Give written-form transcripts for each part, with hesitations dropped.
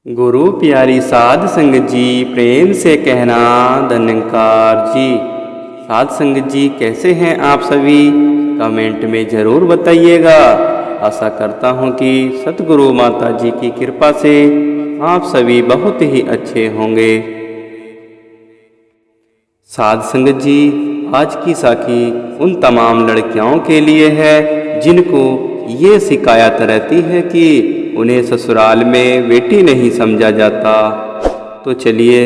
गुरु प्यारी साध संगत जी, प्रेम से कहना धन्यकार जी। साध संगत जी, कैसे हैं आप सभी? कमेंट में ज़रूर बताइएगा। आशा करता हूँ कि सतगुरु माता जी की कृपा से आप सभी बहुत ही अच्छे होंगे। साध संगत जी, आज की साखी उन तमाम लड़कियों के लिए है जिनको ये शिकायत रहती है कि उन्हें ससुराल में बेटी नहीं समझा जाता। तो चलिए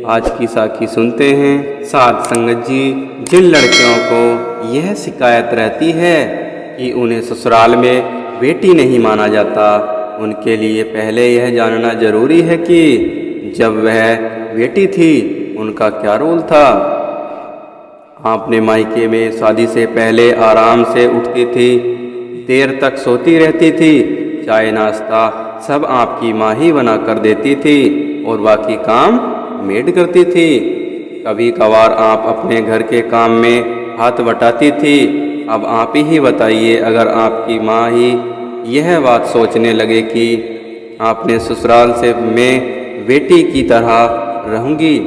आज की साखी सुनते हैं। साध संगत जी, जिन लड़कियों को यह शिकायत रहती है कि उन्हें ससुराल में बेटी नहीं माना जाता, उनके लिए पहले यह जानना जरूरी है कि जब वह बेटी थी उनका क्या रोल था। आपने मायके में शादी से पहले आराम से उठती थी, देर तक सोती रहती थी, चाय नाश्ता सब आपकी माँ ही बना कर देती थी और बाकी काम मेड करती थी। कभी कभार आप अपने घर के काम में हाथ बटाती थी। अब आप ही बताइए, अगर आपकी माँ ही यह बात सोचने लगे कि आपने ससुराल से मैं बेटी की तरह रहूँगी,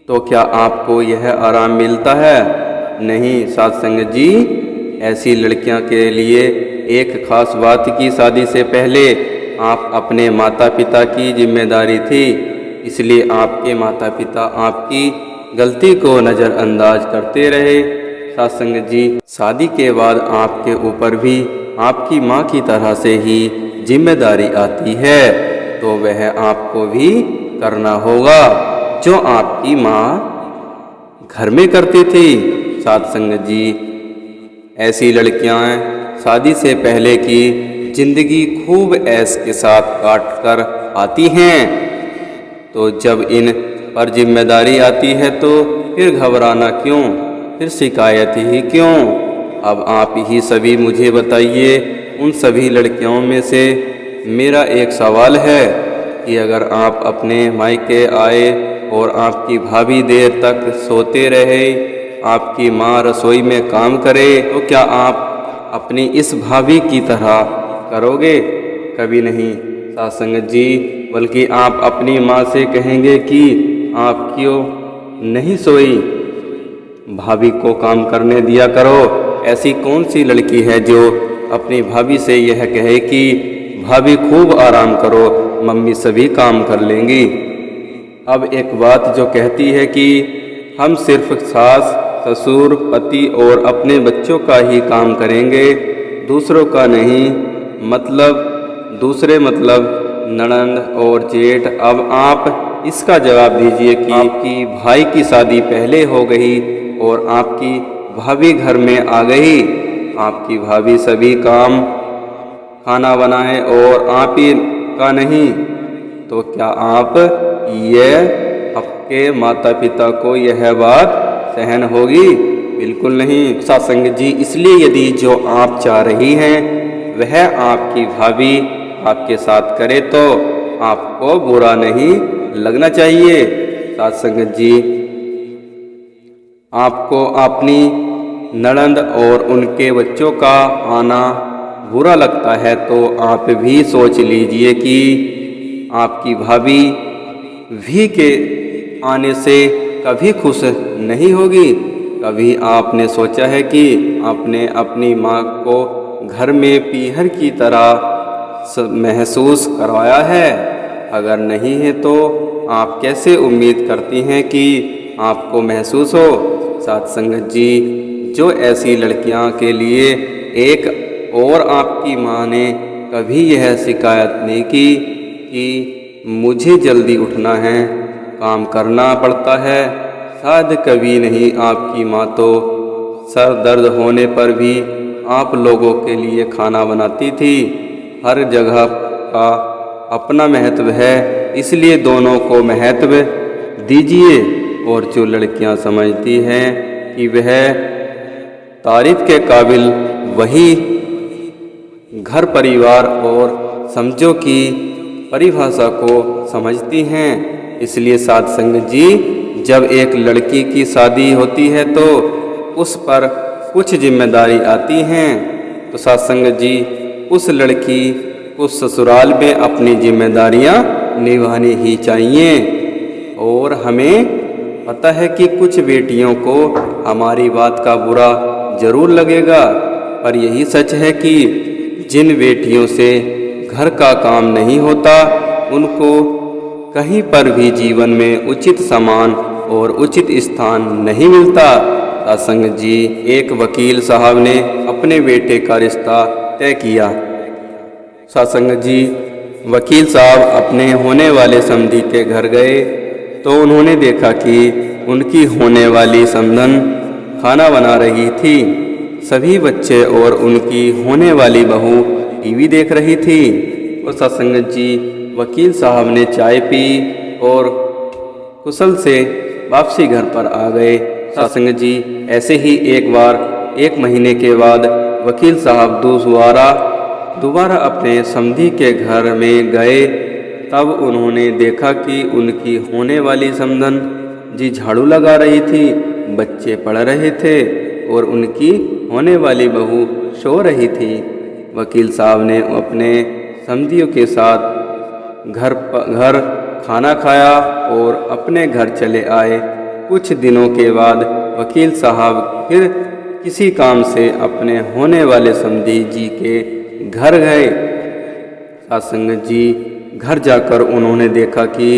तो क्या आपको यह आराम मिलता है? नहीं साध संगत जी, ऐसी लड़कियों के लिए एक खास बात की शादी से पहले आप अपने माता पिता की जिम्मेदारी थी, इसलिए आपके माता पिता आपकी गलती को नज़रअंदाज करते रहे। साध संगत जी, शादी के बाद आपके ऊपर भी आपकी माँ की तरह से ही जिम्मेदारी आती है, तो वह आपको भी करना होगा जो आपकी माँ घर में करती थी। साध संगत जी, ऐसी लड़कियां शादी से पहले की जिंदगी खूब ऐश के साथ काट कर आती हैं, तो जब इन पर जिम्मेदारी आती है तो फिर घबराना क्यों, फिर शिकायत ही क्यों? अब आप ही सभी मुझे बताइए, उन सभी लड़कियों में से मेरा एक सवाल है कि अगर आप अपने मायके आए और आपकी भाभी देर तक सोते रहे, आपकी माँ रसोई में काम करे, तो क्या आप अपनी इस भाभी की तरह करोगे? कभी नहीं साध संगत जी, बल्कि आप अपनी माँ से कहेंगे कि आप क्यों नहीं सोई, भाभी को काम करने दिया करो। ऐसी कौन सी लड़की है जो अपनी भाभी से यह कहे कि भाभी खूब आराम करो, मम्मी सभी काम कर लेंगी। अब एक बात जो कहती है कि हम सिर्फ सास ससुर पति और अपने बच्चों का ही काम करेंगे, दूसरों का नहीं, मतलब ननंद और जेठ। अब आप इसका जवाब दीजिए कि आपकी भाई की शादी पहले हो गई और आपकी भाभी घर में आ गई, आपकी भाभी सभी काम खाना बनाए और आप ही का नहीं, तो क्या आप आपके माता पिता को यह बात सहन होगी? बिल्कुल नहीं साध संगत जी। इसलिए यदि जो आप चाह रही हैं वह आपकी भाभी आपके साथ करे तो आपको बुरा नहीं लगना चाहिए। साध संगत जी, आपको अपनी ननंद और उनके बच्चों का आना बुरा लगता है तो आप भी सोच लीजिए कि आपकी भाभी भी के आने से कभी खुश नहीं होगी। कभी आपने सोचा है कि आपने अपनी माँ को घर में पीहर की तरह महसूस करवाया है? अगर नहीं है तो आप कैसे उम्मीद करती हैं कि आपको महसूस हो? साध संगत जी, जो ऐसी लड़कियां के लिए एक और आपकी माँ ने कभी यह शिकायत नहीं की कि मुझे जल्दी उठना है, काम करना पड़ता है, शायद कभी नहीं। आपकी माँ तो सर दर्द होने पर भी आप लोगों के लिए खाना बनाती थी। हर जगह का अपना महत्व है, इसलिए दोनों को महत्व दीजिए। और जो लड़कियां समझती हैं कि वह तारीफ के काबिल वही घर परिवार और समझो की परिभाषा को समझती हैं। इसलिए साध संगत जी, जब एक लड़की की शादी होती है तो उस पर कुछ जिम्मेदारी आती हैं, तो साध संगत जी उस लड़की उस ससुराल में अपनी जिम्मेदारियां निभानी ही चाहिए। और हमें पता है कि कुछ बेटियों को हमारी बात का बुरा जरूर लगेगा, पर यही सच है कि जिन बेटियों से घर का काम नहीं होता उनको कहीं पर भी जीवन में उचित सम्मान और उचित स्थान नहीं मिलता। सासंग जी, एक वकील साहब ने अपने बेटे का रिश्ता तय किया। सासंग जी, वकील साहब अपने होने वाले समधी के घर गए तो उन्होंने देखा कि उनकी होने वाली समधन खाना बना रही थी। सभी बच्चे और उनकी होने वाली बहू टीवी देख रही थी। और सत्संग जी, वकील साहब ने चाय पी और कुशल से वापसी घर पर आ गए। सत्संग जी, ऐसे ही एक बार 1 महीने के बाद वकील साहब दोबारा अपने समधी के घर में गए। तब उन्होंने देखा कि उनकी होने वाली समधन जी झाड़ू लगा रही थी, बच्चे पढ़ रहे थे और उनकी होने वाली बहू सो रही थी। वकील साहब ने अपने समधियों के साथ घर खाना खाया और अपने घर चले आए। कुछ दिनों के बाद वकील साहब फिर किसी काम से अपने होने वाले समधी जी के घर गए। सत्संग जी, घर जाकर उन्होंने देखा कि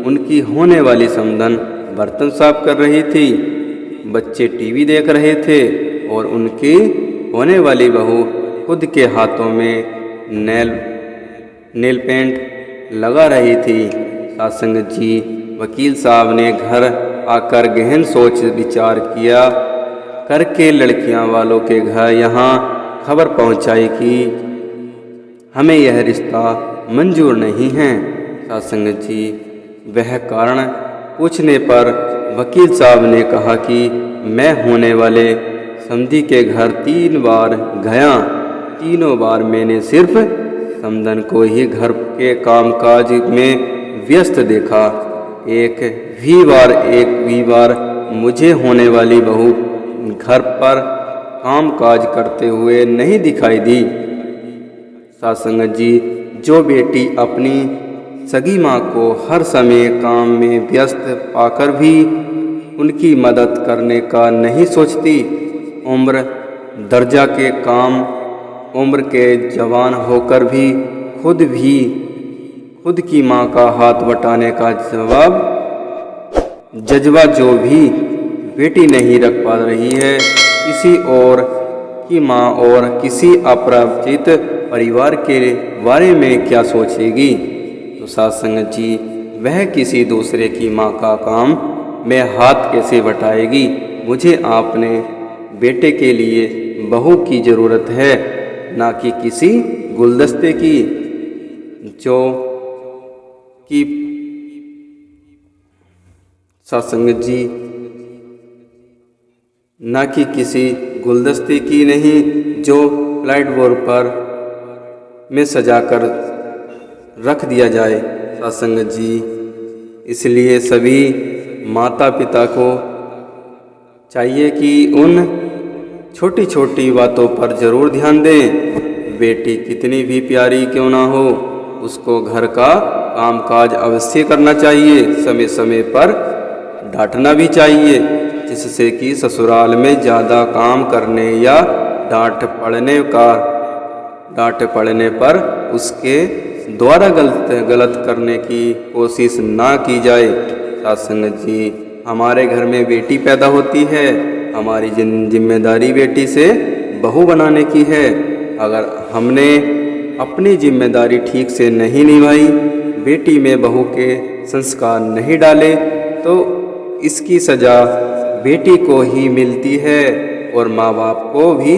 उनकी होने वाली समधन बर्तन साफ कर रही थी, बच्चे टीवी देख रहे थे और उनकी होने वाली बहू खुद के हाथों में नेल पेंट लगा रही थी। सत्संग जी, वकील साहब ने घर आकर गहन सोच विचार किया करके लड़कियां वालों के घर यहाँ खबर पहुँचाई कि हमें यह रिश्ता मंजूर नहीं है। सत्संग जी, वह कारण पूछने पर वकील साहब ने कहा कि मैं होने वाले समधी के घर 3 बार गया। तीनों बार मैंने सिर्फ समधन को ही घर के कामकाज में व्यस्त देखा। एक भी बार मुझे होने वाली बहू घर पर कामकाज करते हुए नहीं दिखाई दी। सत्संग जी, जो बेटी अपनी सगी माँ को हर समय काम में व्यस्त पाकर भी उनकी मदद करने का नहीं सोचती, उम्र दर्जा के काम उम्र के जवान होकर भी खुद की माँ का हाथ बटाने का जज्बा जो भी बेटी नहीं रख पा रही है, किसी और की माँ और किसी अपरिचित परिवार के बारे में क्या सोचेगी। तो सत्संग जी, वह किसी दूसरे की माँ का काम में हाथ कैसे बटाएगी। मुझे अपने बेटे के लिए बहू की ज़रूरत है, ना कि किसी गुलदस्ते की, जो कि सत्संग जी, ना कि किसी गुलदस्ते की नहीं जो प्लाइड बोर्ड पर में सजाकर रख दिया जाए। सत्संग जी, इसलिए सभी माता पिता को चाहिए कि उन छोटी छोटी बातों पर ज़रूर ध्यान दें। बेटी कितनी भी प्यारी क्यों ना हो, उसको घर का कामकाज अवश्य करना चाहिए, समय समय पर डांटना भी चाहिए, जिससे कि ससुराल में ज़्यादा काम करने या डांट पड़ने पर उसके द्वारा गलत करने की कोशिश ना की जाए। सत्संग जी, हमारे घर में बेटी पैदा होती है, हमारी जिम्मेदारी बेटी से बहू बनाने की है। अगर हमने अपनी जिम्मेदारी ठीक से नहीं निभाई, बेटी में बहू के संस्कार नहीं डाले, तो इसकी सज़ा बेटी को ही मिलती है और माँ बाप को भी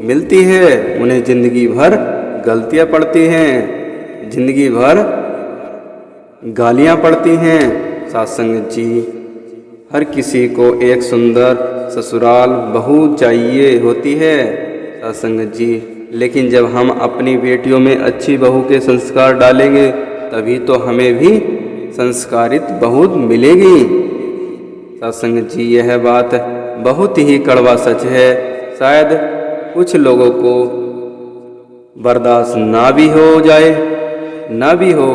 मिलती है। उन्हें ज़िंदगी भर गलतियाँ पड़ती हैं, ज़िंदगी भर गालियाँ पड़ती हैं। सत्संग जी, हर किसी को एक सुंदर ससुराल बहू चाहिए होती है। सत्संग जी, लेकिन जब हम अपनी बेटियों में अच्छी बहू के संस्कार डालेंगे, तभी तो हमें भी संस्कारित बहू मिलेगी। सत्संग जी, यह बात बहुत ही कड़वा सच है। शायद कुछ लोगों को बर्दाश्त ना भी हो जाए, ना भी हो,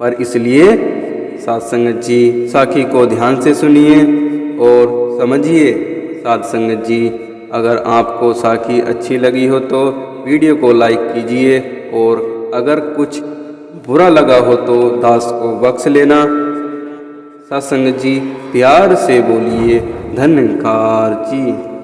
पर इसलिए साध संगत जी साखी को ध्यान से सुनिए और समझिए। साध संगत जी, अगर आपको साखी अच्छी लगी हो तो वीडियो को लाइक कीजिए, और अगर कुछ बुरा लगा हो तो दास को बख्श लेना। साध संगत जी प्यार से बोलिए धन्यकार जी।